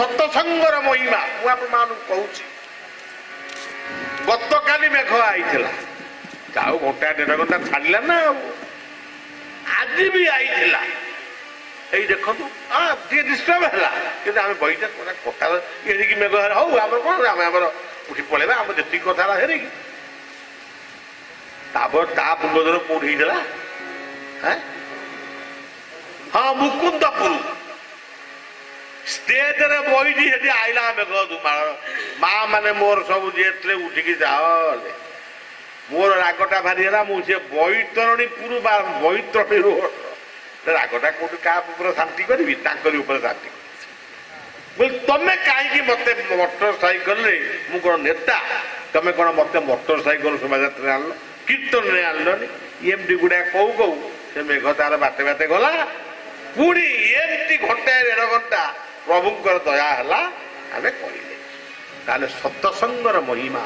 ସତସଙ୍ଗର ମହିମା ମୁଁ ଆପଣମାନଙ୍କୁ କହୁଛି। ଗତକାଲି ମେଘ ଆଇଥିଲା, ଆଉ ଘଣ୍ଟା ଦେଢ଼ ଘଣ୍ଟା ଛାଡ଼ିଲା ନା, ଆଉ ଆଜି ବି ଆଇଥିଲା। ଏଇ ଦେଖନ୍ତୁ ଟିକେ ଡିଷ୍ଟର୍ବ ହେଲା, କିନ୍ତୁ ଆମେ ବହିଟା କଥା ଏଣିକି ମେଘ ହଉ ଆମର କ'ଣ, ଆମେ ଆମର ଉଠି ପଳେଇବା, ଆମର ଯେତିକି କଥା ହେଲା ହେରିକି। ତାପରେ ତା ପୂର୍ବଦିନ କୋଉଠି ହେଇଥିଲା? ହଁ ମୁକୁନ୍ଦପୁର ଷ୍ଟେଜରେ ବହିଛି, ସେଠି ଆଇଲା ମେଘ ଧୁମାଳ। ମା ମାନେ ମୋର ସବୁ ଯିଏ ଉଠିକି ଯାଅ, ମୋର ରାଗଟା ଭାରି ହେଲା। ମୁଁ ସେ ବୈତରଣୀପୁର ବା ବୈତରଣୀ ରୋଡ ରାଗଟା କୋଉଠି କାହା ଉପରେ ଶାନ୍ତି କରିବି, ତାଙ୍କରି ଉପରେ ଶାନ୍ତି କରିବି। ତମେ କାହିଁକି ମତେ ମୋଟର ସାଇକେଲରେ, ମୁଁ କଣ ନେତା, ତମେ କଣ ମତେ ମୋଟର ସାଇକେଲ ଶୋଭାଯାତ୍ରାରେ ଆଣିଲ, କୀର୍ତ୍ତନରେ ଆଣିଲନି? ଏମତି ଗୁଡା କହୁ କହୁ ସେ ମେଘ ତାର ବାଟେ ବାଟେ ଗଲା। ପୁଣି ଏମିତି ଘଣ୍ଟାଏ ଦେଢ଼ ଘଣ୍ଟା ପ୍ରଭୁଙ୍କର ଦୟା ହେଲା, ଆମେ କହିଲେ। ତାହେଲେ ସତସଙ୍ଗର ମହିମା